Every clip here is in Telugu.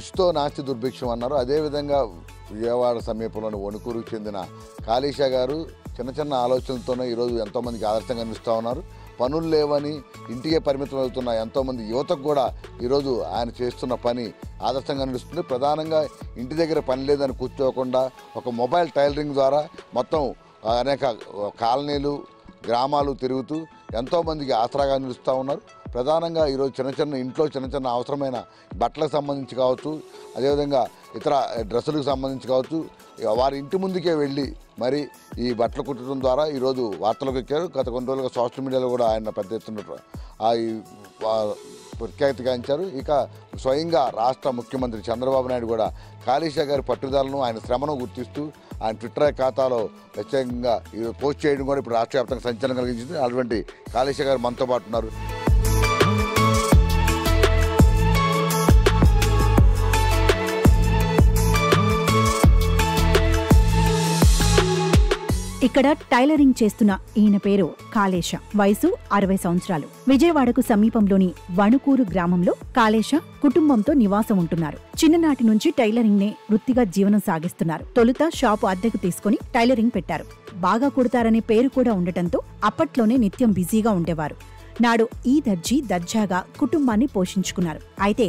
కృషితో నాస్తి దుర్భిక్షం అన్నారు. అదేవిధంగా విజయవాడ సమీపంలోని వణుకూరుకు చెందిన కాళీషా గారు చిన్న చిన్న ఆలోచనలతోనే ఈరోజు ఎంతోమందికి ఆదర్శంగా నిలుస్తూ ఉన్నారు. పనులు లేవని ఇంటికే పరిమితం అవుతున్న ఎంతోమంది యువతకు కూడా ఈరోజు ఆయన చేస్తున్న పని ఆదర్శంగా నిలుస్తుంది. ప్రధానంగా ఇంటి దగ్గర పని లేదని కూర్చోకుండా ఒక మొబైల్ టైలరింగ్ ద్వారా మొత్తం అనేక కాలనీలు గ్రామాలు తిరుగుతూ ఎంతోమందికి ఆసరాగా నిలుస్తూ ఉన్నారు. ప్రధానంగా ఈరోజు ఇంట్లో చిన్న చిన్న అవసరమైన బట్టలకు సంబంధించి కావచ్చు, అదేవిధంగా ఇతర డ్రెస్సులకు సంబంధించి కావచ్చు, వారి ఇంటి ముందుకే వెళ్ళి మరి ఈ బట్టలు కుట్టడం ద్వారా ఈరోజు వార్తలకు ఎక్కారు. గత కొన్ని రోజులుగా సోషల్ మీడియాలో కూడా ఆయన పెద్ద ఎత్తున ప్రఖ్యాతిగాంచారు. ఇక స్వయంగా రాష్ట్ర ముఖ్యమంత్రి చంద్రబాబు నాయుడు కూడా కాళీషా గారి పట్టుదలను ఆయన శ్రమను గుర్తిస్తూ ఆయన ట్విట్టర్ ఖాతాలో ప్రత్యేకంగా పోస్ట్ చేయడం కూడా ఇప్పుడు రాష్ట్ర వ్యాప్తంగా సంచలనం కలిగించింది. అటువంటి కాళీషా గారు మనతో పాటు ఉన్నారు. ఇక్కడ టైలరింగ్ చేస్తున్న ఈయన పేరు కాళేష. వయసు 60 సంవత్సరాలు. విజయవాడకు సమీపంలోని వణుకూరు గ్రామంలో కాళేష కుటుంబంతో నివాసం ఉంటున్నారు. చిన్ననాటి నుంచి టైలరింగ్ నే వృత్తిగా జీవనం సాగిస్తున్నారు. తొలుత షాపు అద్దెకు తీసుకుని టైలరింగ్ పెట్టారు. బాగా కుడతారనే పేరు కూడా ఉండటంతో అప్పట్లోనే నిత్యం బిజీగా ఉండేవారు. నాడు ఈ దర్జీ దర్జాగా కుటుంబాన్ని పోషించుకున్నారు. అయితే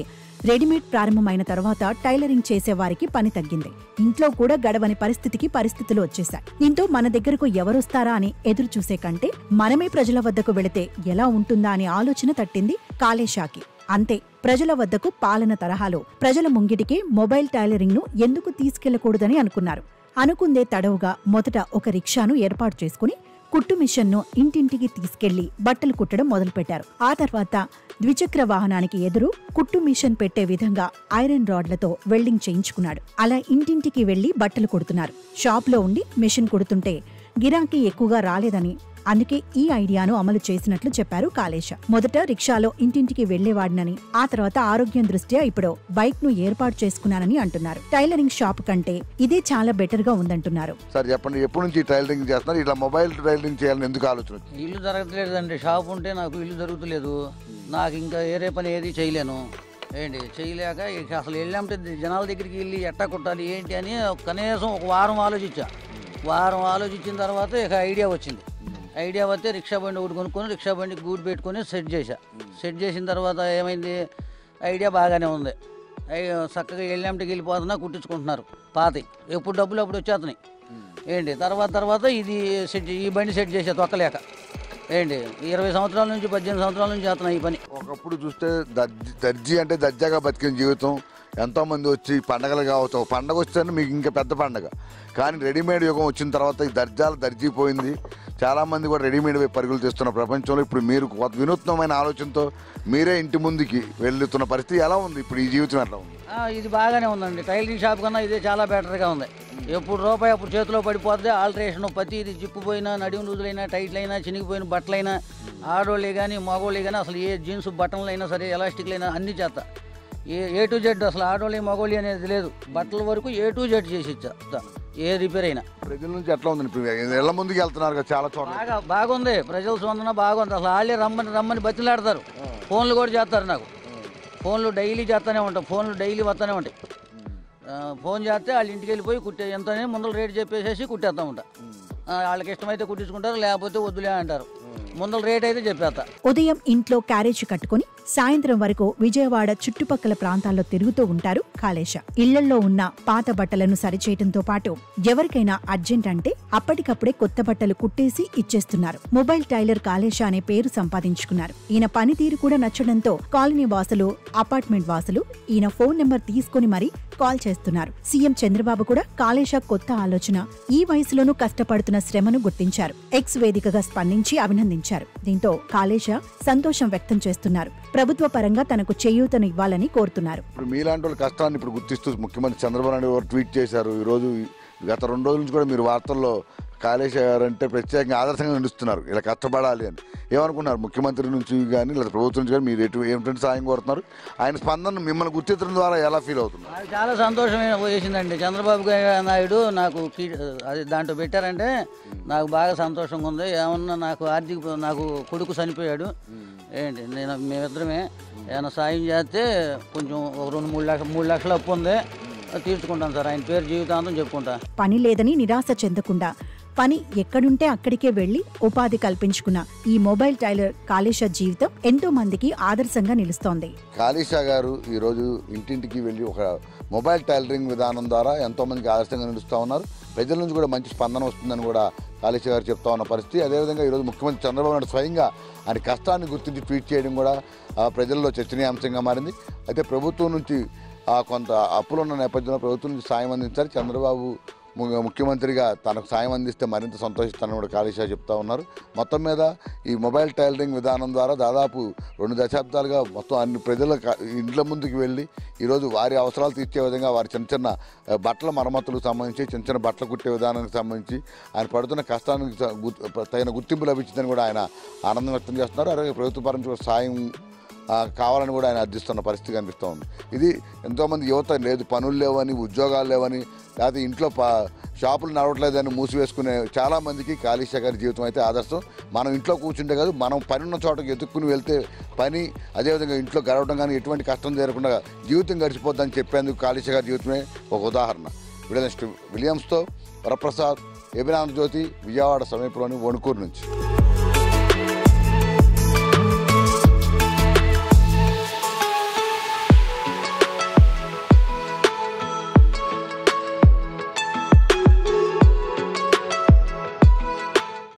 రెడీమేడ్ ప్రారంభమైన తర్వాత టైలరింగ్ చేసేవారికి పని తగ్గింది. ఇంట్లో కూడా గడవని పరిస్థితులు వచ్చేశాయి. దీంతో మన దగ్గరకు ఎవరొస్తారా అని ఎదురు చూసే కంటే మనమే ప్రజల వద్దకు వెళితే ఎలా ఉంటుందా అనే ఆలోచన తట్టింది కాళేషాకి. అంతే, ప్రజల వద్దకు పాలన తరహాలో ప్రజల ముంగిటికే మొబైల్ టైలరింగ్ ను ఎందుకు తీసుకెళ్లకూడదని అనుకున్నారు. అనుకుందే తడవుగా మొదట ఒక రిక్షాను ఏర్పాటు చేసుకుని కుట్టు మిషన్ను ఇంటింటికి తీసుకెళ్లి బట్టలు కుట్టడం మొదలుపెట్టారు. ఆ తర్వాత ద్విచక్ర వాహనానికి ఎదురు కుట్టు మిషన్ పెట్టే విధంగా ఐరన్ రాడ్లతో వెల్డింగ్ చేయించుకున్నాడు. అలా ఇంటింటికి వెళ్లి బట్టలు కుడుతున్నారు. షాప్లో ఉండి మిషన్ కుడుతుంటే గిరాకీ ఎక్కువగా రాలేదని, అందుకే ఈ ఐడియాను అమలు చేసినట్లు చెప్పారు కాళేష. మొదట రిక్షాలో ఇంటింటికి వెళ్లేవాడినని, ఆ తర్వాత ఆరోగ్యం దృష్ట్యా ఇప్పుడు బైక్ ను ఏర్పాటు చేసుకున్నానని అంటున్నారు. టైలరింగ్ షాప్ కంటే ఇదే చాలా బెటర్ గా ఉందంటున్నారు. సార్ చెప్పండి, ఎప్పటి నుంచి టైలరింగ్ చేస్తున్నారు? ఇలా మొబైల్ టైలరింగ్ చేయాలని ఎందుకు ఆలోచన? ఇల్లు జరగట్లేదండి. షాప్ ఉంటే నాకు ఇల్లు జరుగుతలేదు. నాకు ఇంకా వేరే పని ఏది చేయలేను. చేయలేక ఇక అసలు వెళ్ళామంటే జనాల దగ్గరికి వెళ్ళి ఎట్టా కుట్టాలి ఏంటి అని కనీసం ఒక వారం ఆలోచించిన తర్వాత ఇక ఐడియా వచ్చింది. ఐడియా వస్తే రిక్షా బండి ఒకటి కొనుక్కొని రిక్షా బండి గూడు పెట్టుకొని సెట్ చేసిన తర్వాత ఏమైంది, ఐడియా బాగానే ఉంది. చక్కగా వెళ్ళామంటే వెళ్ళిపోతున్నా కుట్టించుకుంటున్నారు. పాతి ఎప్పుడు డబ్బులు అప్పుడు వచ్చేస్తున్నాయి. తర్వాత ఇది ఈ బండి సెట్ చేసే తొక్కలేక 20 సంవత్సరాల నుంచి 18 సంవత్సరాల నుంచి చేస్తున్నాయి ఈ పని. ఒకప్పుడు చూస్తే దర్జీ అంటే దర్జాగా బతికిన జీవితం. ఎంతోమంది వచ్చి పండగలు కావచ్చు, ఒక పండగ వస్తేనే మీకు ఇంకా పెద్ద పండగ. కానీ రెడీమేడ్ యుగం వచ్చిన తర్వాత ఈ దర్జీ పోయింది. చాలామంది కూడా రెడీమేడ్ పరుగులు తీస్తున్న ప్రపంచంలో ఇప్పుడు మీరు వినూత్నమైన ఆలోచనతో మీరే ఇంటి ముందుకి వెళ్తున్న పరిస్థితి ఎలా ఉంది? ఇప్పుడు ఈ జీవితం ఎట్లా ఉంది? ఇది బాగానే ఉందండి. టైలరింగ్ షాప్ కన్నా ఇదే చాలా బెటర్గా ఉంది. ఎప్పుడు రూపాయి అప్పుడు చేతిలో పడిపోద్ది. ఆల్టరేషన్ ప్రతి ఇది జిప్పుపోయినా, నడిము రోజులైనా, టైట్లైనా, చినిగిపోయిన బట్టలైనా, ఆడోళ్ళే కానీ మగోళ్ళే కానీ అసలు ఏ జీన్స్ బటన్లు అయినా సరే, ఎలాస్టిక్లైనా అన్ని చేస్తా. ఏ టు జెడ్, అసలు ఆడోళ్ళే మగోళ్ళే అనేది లేదు. బట్టల వరకు ఏ టు జెడ్ చేసి ఇచ్చా. ఏ రిపేర్ అయినా. ప్రజల నుంచి ఎట్లా ఉంది? ఇళ్ళ ముందుకు వెళ్తున్నారు కదా చాలా చోట్ల. బాగుంది. ప్రజల స్పందన బాగుంది. అసలు వాళ్ళే రమ్మని బతిలాడతారు. ఫోన్లు కూడా చేస్తారు నాకు. ఫోన్లు డైలీ చేస్తూనే ఉంటాం. ఫోన్లు డైలీ వస్తూనే ఉంటాయి. ఫోన్ చేస్తే వాళ్ళ ఇంటికి వెళ్ళిపోయి ఎంతనే ముందర రేటు చెప్పేసేసి కుట్టేస్తూ ఉంటా. వాళ్ళకి ఇష్టమైతే కుట్టించుకుంటారు, లేకపోతే వద్దులే అంటారు. ముందర రేట్ అయితే చెప్పేస్తా. ఉదయం ఇంట్లో క్యారేజ్ కట్టుకుని సాయంత్రం వరకు విజయవాడ చుట్టుపక్కల ప్రాంతాల్లో తిరుగుతూ ఉంటారు కాళేష. ఇళ్లల్లో ఉన్న పాత బట్టలను సరిచేయటంతో పాటు ఎవరికైనా అర్జెంట్ అంటే అప్పటికప్పుడే కొత్త బట్టలు కుట్టేసి ఇచ్చేస్తున్నారు. మొబైల్ టైలర్ కాళేష అనే పేరు సంపాదించుకున్నారు. ఈయన పనితీరు కూడా నచ్చడంతో కాలనీ వాసులు, అపార్ట్మెంట్ వాసులు ఈయన ఫోన్ నెంబర్ తీసుకుని మరీ కాల్ చేస్తున్నారు. సీఎం చంద్రబాబు కూడా కాళేష కొత్త ఆలోచన, ఈ వయసులోనూ కష్టపడుతున్న శ్రమను గుర్తించారు. ఎక్స్ వేదికగా స్పందించి అభినందించారు. దీంతో కాళేష సంతోషం వ్యక్తం చేస్తున్నారు. ప్రభుత్వ పరంగా తనకు చేయూతను ఇవ్వాలని కోరుతున్నారు. ఇప్పుడు మీలాంటి వాళ్ళ కష్టాన్ని ఇప్పుడు గుర్తిస్తూ ముఖ్యమంత్రి చంద్రబాబు నాయుడు గారు ట్వీట్ చేశారు. ఈరోజు గత 2 రోజుల నుంచి కూడా మీరు వార్తల్లో కాళేష గారు అంటే ప్రత్యేకంగా ఆదర్శంగా నిలుస్తున్నారు. ఇలా కష్టపడాలి అని ఏమనుకున్నారు? ముఖ్యమంత్రి నుంచి కానీ లేదా ప్రభుత్వం నుంచి కానీ మీరు ఏమిటంటే సాయం కోరుతున్నారు? ఆయన స్పందన మిమ్మల్ని గుర్తించడం ద్వారా ఎలా ఫీల్ అవుతుంది? నాకు చాలా సంతోషమైన వేసిందండి. చంద్రబాబు నాయుడు నాకు అది దాంట్లో పెట్టారంటే నాకు బాగా సంతోషంగా ఉంది. ఏమన్నా నాకు కొడుకు చనిపోయాడు. ఏంటి మేమిద్దరమే ఏమైనా సాయం చేస్తే కొంచెం ఒక 2-3 లక్షలు అప్పు ఉంది, తీర్చుకుంటాను సార్. ఆయన పేరు జీవితాంతం చెప్పుకుంటా. పని లేదని నిరాశ చెందకుండా పని ఎక్కడుంటే అక్కడికే వెళ్లి ఉపాధి కల్పించుకున్న ఈ మొబైల్ టైలర్ కాళేశ జీవితం ఎంతో మందికి ఆదర్శంగా నిలుస్తోంది. కాళేశ గారు ఈరోజు ఇంటింటికి వెళ్ళి ఒక మొబైల్ టైలరింగ్ విధానం ద్వారా ఎంతో మందికి ఆదర్శంగా నిలుస్తూ ఉన్నారు. ప్రజల నుంచి కూడా మంచి స్పందన వస్తుందని కూడా కాళేశ గారు చెప్తా ఉన్న పరిస్థితి. అదేవిధంగా ఈరోజు ముఖ్యమంత్రి చంద్రబాబు నాయుడు స్వయంగా ఆయన కష్టాన్ని గుర్తించి ట్వీట్ చేయడం కూడా ప్రజల్లో చర్చనీయాంశంగా మారింది. అయితే ప్రభుత్వం నుంచి కొంత అప్పులున్న నేపథ్యంలో ప్రభుత్వం నుంచి సాయం అందించారు. చంద్రబాబు ముఖ్యమంత్రిగా తనకు సాయం అందిస్తే మరింత సంతోషిస్తానని కూడా కాళేశ చెప్తా ఉన్నారు. మొత్తం మీద ఈ మొబైల్ టైలరింగ్ విధానం ద్వారా దాదాపు 2 దశాబ్దాలుగా మొత్తం అన్ని ప్రజల ఇండ్ల ముందుకు వెళ్ళి ఈరోజు వారి అవసరాలు తీర్చే విధంగా వారి చిన్న బట్టల మరమ్మతులకు సంబంధించి చిన్న బట్టలు కుట్టే విధానానికి సంబంధించి ఆయన పడుతున్న కష్టానికి తగిన గుర్తింపు లభించిందని కూడా ఆయన ఆనందం వ్యక్తం చేస్తున్నారు. అలాగే ప్రభుత్వ పరంగా కూడా సాయం కావాలని కూడా ఆయన అర్థిస్తున్న పరిస్థితి కనిపిస్తూ ఉంది. ఇది ఎంతోమంది యువత లేదు, పనులు లేవని, ఉద్యోగాలు లేవని, లేకపోతే ఇంట్లో షాపులు నడవట్లేదని మూసివేసుకునే చాలామందికి కాళేశ గారి జీవితం అయితే ఆదర్శం. మనం ఇంట్లో కూర్చుంటే కాదు, మనం పని ఉన్న చోటకి ఎత్తుక్కుని వెళ్తే పని, అదేవిధంగా ఇంట్లో గడవడం కానీ ఎటువంటి కష్టం జరగకుండా జీవితం గడిచిపోద్దని చెప్పేందుకు కాళేశ గారి జీవితమే ఒక ఉదాహరణ. విలియమ్స్తో వరప్రసాద్, ఏబినాంధ్రజ్యోతి, విజయవాడ సమీపంలోని వణుకూరు నుంచి.